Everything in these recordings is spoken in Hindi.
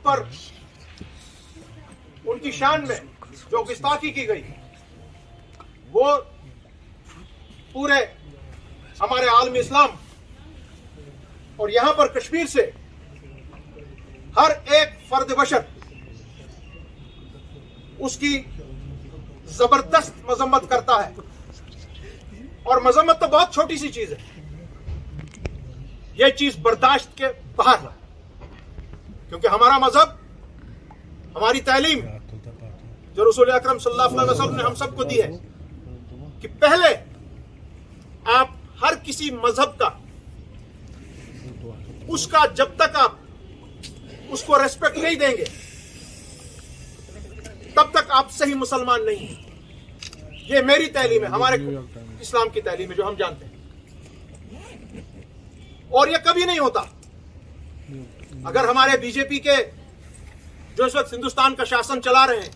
पर उनकी शान में जो गुस्ताखी की गई वो पूरे हमारे आलम इस्लाम और यहां पर कश्मीर से हर एक फर्द बशर उसकी जबरदस्त मजम्मत करता है। और मजम्मत तो बहुत छोटी सी चीज है, यह चीज बर्दाश्त के बाहर है, क्योंकि हमारा मजहब, हमारी तालीम जो रसूल अकरम सल्लल्लाहु अलैहि वसल्लम ने हम सबको दी है कि पहले आप हर किसी मजहब का उसका जब तक आप उसको रेस्पेक्ट नहीं देंगे तब तक आप सही मुसलमान नहीं हैं। ये मेरी तालीम है, हमारे इस्लाम की तालीम है जो हम जानते हैं, और ये कभी नहीं होता। अगर हमारे बीजेपी के जो इस वक्त हिंदुस्तान का शासन चला रहे हैं,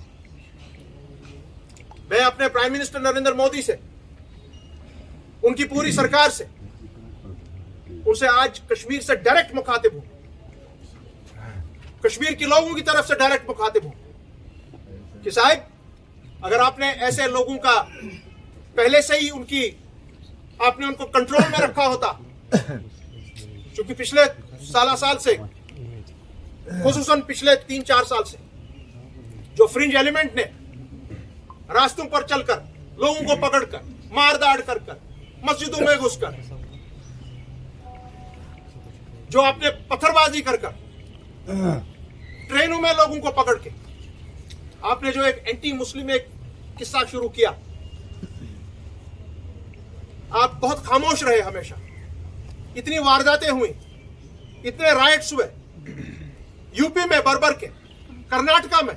मैं अपने प्राइम मिनिस्टर नरेंद्र मोदी से, उनकी पूरी सरकार से, उनसे आज कश्मीर से डायरेक्ट मुखातिब हूं, कश्मीर के लोगों की तरफ से डायरेक्ट मुखातिब हूं कि साहब, अगर आपने ऐसे लोगों का पहले से ही आपने उनको कंट्रोल में रखा होता, क्योंकि पिछले साल से, खुसूसन पिछले 3-4 साल से जो फ्रिंज एलिमेंट ने रास्तों पर चलकर लोगों को पकड़कर मार दाड़ कर मस्जिदों में घुसकर जो आपने पत्थरबाजी कर ट्रेनों में लोगों को पकड़ के आपने जो एक एंटी मुस्लिम एक किस्सा शुरू किया, आप बहुत खामोश रहे हमेशा। इतनी वारदातें हुई, इतने राइट्स हुए यूपी में बर्बर के, कर्नाटका में,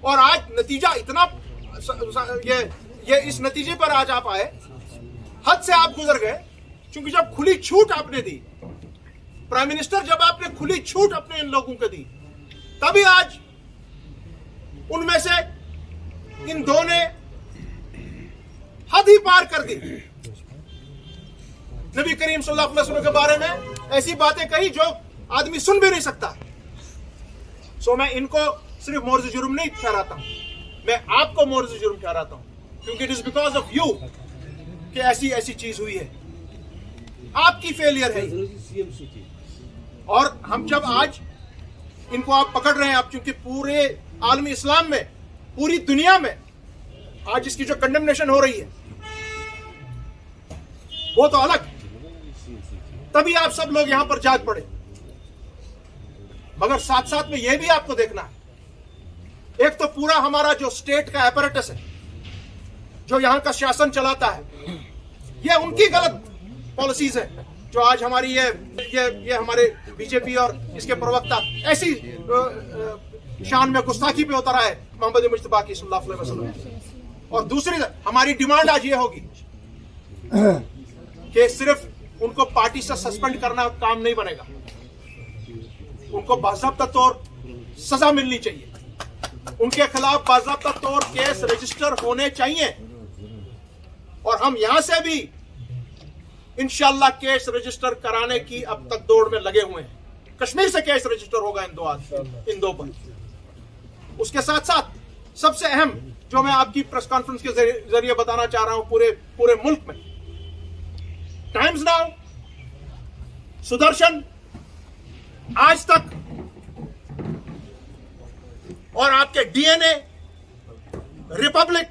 और आज नतीजा इतना ये इस नतीजे पर आज आप आए, हद से आप गुजर गए, क्योंकि जब खुली छूट आपने दी, प्राइम मिनिस्टर जब आपने खुली छूट अपने इन लोगों को दी, तभी आज उनमें से इन दो ने हद ही पार कर दी। नबी करीम सल्लल्लाहु अलैहि वसल्लम के बारे में ऐसी बातें कही जो आदमी सुन भी नहीं सकता। सो मैं इनको सिर्फ मोर्ज जुर्म नहीं ठहराता हूं, मैं आपको मोर्ज जुर्म ठहराता हूं, क्योंकि it is because of you कि ऐसी चीज हुई है, आपकी फेलियर है। और हम जब आज इनको आप पकड़ रहे हैं, आप क्योंकि पूरे आलमी इस्लाम में, पूरी दुनिया में आज इसकी जो कंडेमनेशन हो रही है वो तो अलग, तभी आप सब लोग यहां पर जाग पड़े। मगर साथ साथ में यह भी आपको देखना है, एक तो पूरा हमारा जो स्टेट का एपरेटस है, जो यहां का शासन चलाता है, ये उनकी गलत पॉलिसीज है जो आज हमारी ये हमारे बीजेपी और इसके प्रवक्ता ऐसी शान में गुस्ताखी पे उतरा है मोहम्मद मुस्तफा की सल्लल्लाहु अलैहि वसल्लम। और दूसरी हमारी डिमांड आज ये होगी कि सिर्फ उनको पार्टी से सस्पेंड करना काम नहीं बनेगा, उनको बाज़ाब्ता तौर सजा मिलनी चाहिए, उनके खिलाफ बाज़ाब्ता तौर केस रजिस्टर होने चाहिए। और हम यहां से भी इंशाअल्लाह केस रजिस्टर कराने की अब तक दौड़ में लगे हुए हैं। कश्मीर से केस रजिस्टर होगा इन दो पर। उसके साथ साथ सबसे अहम जो मैं आपकी प्रेस कॉन्फ्रेंस के जरिए बताना चाह रहा हूं पूरे मुल्क में, टाइम्स नाउ, सुदर्शन, आज तक और आपके डीएनए, रिपब्लिक,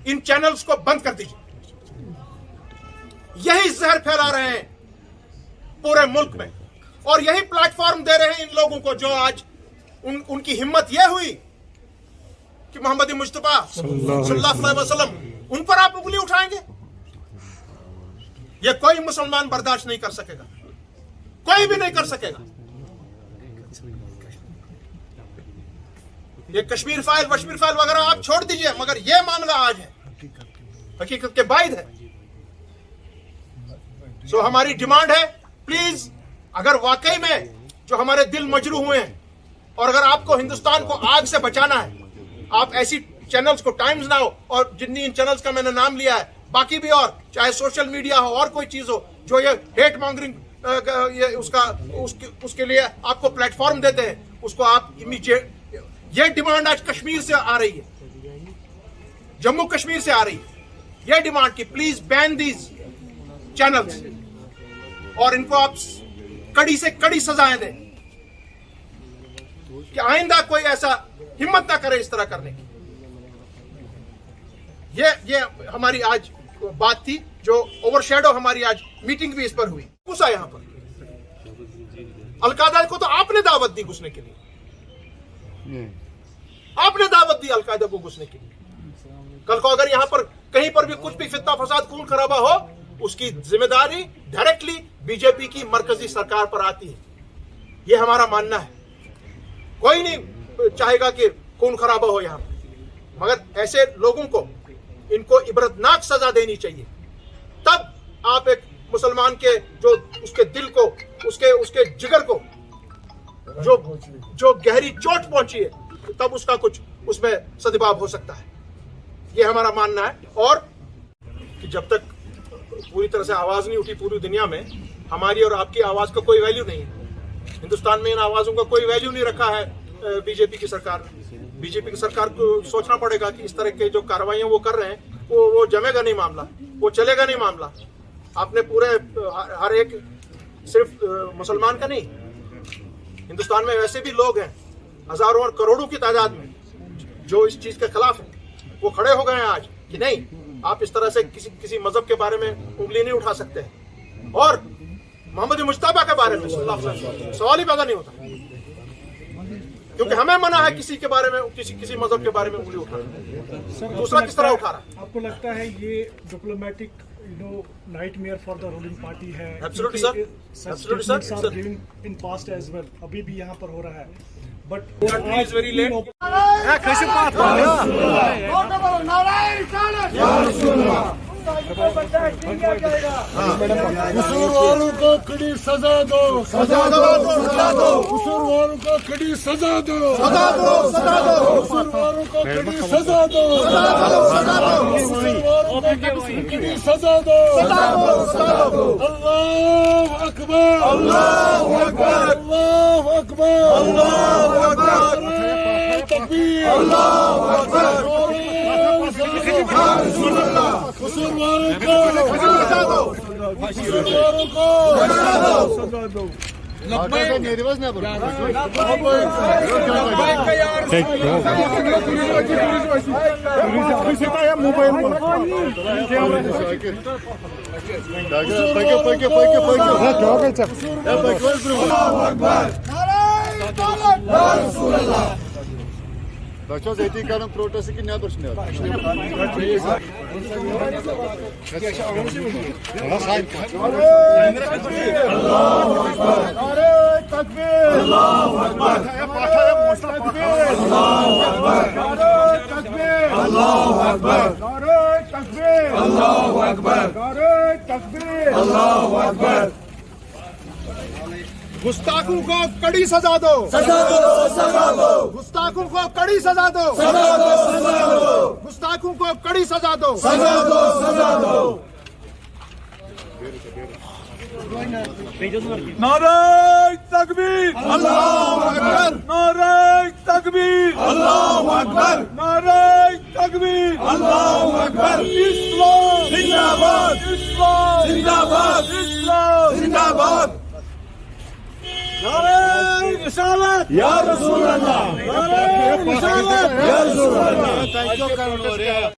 इन चैनल्स को बंद कर दीजिए। यही जहर फैला रहे हैं पूरे मुल्क में, और यही प्लेटफॉर्म दे रहे हैं इन लोगों को जो आज उनकी हिम्मत यह हुई कि मोहम्मद मुस्तफा सल्लल्लाहु अलैहि वसल्लम उन पर आप उंगली उठाएंगे। यह कोई मुसलमान बर्दाश्त नहीं कर सकेगा, कोई भी नहीं कर सकेगा। ये कश्मीर फाइल वगैरह आप छोड़ दीजिए, मगर यह मामला आज है, हकीकत के बाइद है। सो हमारी डिमांड है, प्लीज, अगर वाकई में जो हमारे दिल मजरू हुए हैं और अगर आपको हिंदुस्तान को आग से बचाना है, आप ऐसी चैनल्स को, टाइम्स नाउ और जितनी इन चैनल्स का मैंने नाम लिया है, बाकी भी और, चाहे सोशल मीडिया हो और कोई चीज हो, जो ये हेट मॉन्गरिंग ये उसके लिए आपको प्लेटफॉर्म देते हैं, उसको आप इमीडिएट, ये डिमांड आज कश्मीर से आ रही है, जम्मू कश्मीर से आ रही है ये डिमांड की प्लीज बैन दीज चैनल्स और इनको आप कड़ी से कड़ी सजाएं दें कि आइंदा कोई ऐसा हिम्मत ना करे इस तरह करने की। ये हमारी आज बात थी जो ओवरशैडो हमारी आज मीटिंग भी इस पर हुई। घुसा यहां पर अलकायदा को तो आपने दावत दी घुसने के लिए, आपने दावत दी अलकायदा को घुसने के लिए। कल को अगर यहां पर कहीं पर भी कुछ भी फितना फसाद खून खराबा हो उसकी जिम्मेदारी डायरेक्टली बीजेपी की मरकजी सरकार पर आती है, ये हमारा मानना है। कोई नहीं चाहेगा कि खून खराबा हो यहां पर, मगर ऐसे लोगों को इनको इबरतनाक सजा देनी चाहिए। तब आप एक मुसलमान के जो उसके दिल को उसके जिगर को जो गहरी चोट पहुंची है तब उसका कुछ उसमें सद्भाव हो सकता है, ये हमारा मानना है। और कि जब तक पूरी तरह से आवाज नहीं उठी पूरी दुनिया में, हमारी और आपकी आवाज का कोई वैल्यू नहीं है। हिंदुस्तान में इन आवाजों का कोई वैल्यू नहीं रखा है बीजेपी की सरकार ने। बीजेपी की सरकार को सोचना पड़ेगा कि इस तरह के जो कार्रवाइयां वो कर रहे हैं वो जमेगा नहीं मामला, वो चलेगा नहीं मामला। आपने पूरे हर एक सिर्फ मुसलमान का नहीं, हिंदुस्तान में वैसे भी लोग हैं हजारों और करोड़ों की तादाद में जो इस चीज के खिलाफ हैं, वो खड़े हो गए हैं आज कि नहीं, आप इस तरह से किसी मजहब के बारे में उंगली नहीं उठा सकते हैं। और मोहम्मद मुश्तबा के बारे में सवाल ही पैदा नहीं होता, क्योंकि हमें मना है किसी के बारे में किसी मजहब के बारे में उंगली उठाना। दूसरा किस तरह उठा रहा है? आपको लगता है ये diplomatic nightmare for the ruling party है? Absolutely, sir. Absolutely, sir. In past as well, अभी भी यहाँ पर हो रहा है, but Country is very late. कसूरवारों को कड़ी सजा दो, सजा दो, सजा दो। कसूरवारों को कड़ी सजा दो, सजा दो, सजा दो। कसूरवारों को कड़ी सजा दो, सजा दो, सजा दो। कसूरवारों को कड़ी सजा दो, सजा दो, सजा दो। अल्लाह अकबर, अल्लाह अकबर, अल्लाह अकबर, अल्लाह अकबर। तकबीर, अल्लाह अकबर। कसूरवारों को सजा दो, कसूरवारों को सजा दो। Bak zeytin kanın protesti ki ne dursun ya? गुस्ताखों को कड़ी सजा दो, सजा दो, सजा दो। गुस्ताखों को कड़ी सजा दो, सजा दो, सजा दो। गुस्ताखों को कड़ी सजा दो, सजा दो, सजा दो। नारे तकबीर, अल्लाहू अकबर। नारे तकबीर, अल्लाहू अकबर। नारे तकबीर, अल्लाहू अकबर। इस्लाम जिंदाबाद, इस्लाम जिंदाबाद, इस्लाम जिंदाबाद। नारे रिसालत या रसूल अल्लाह, नारे रिसालत या रसूल अल्लाह।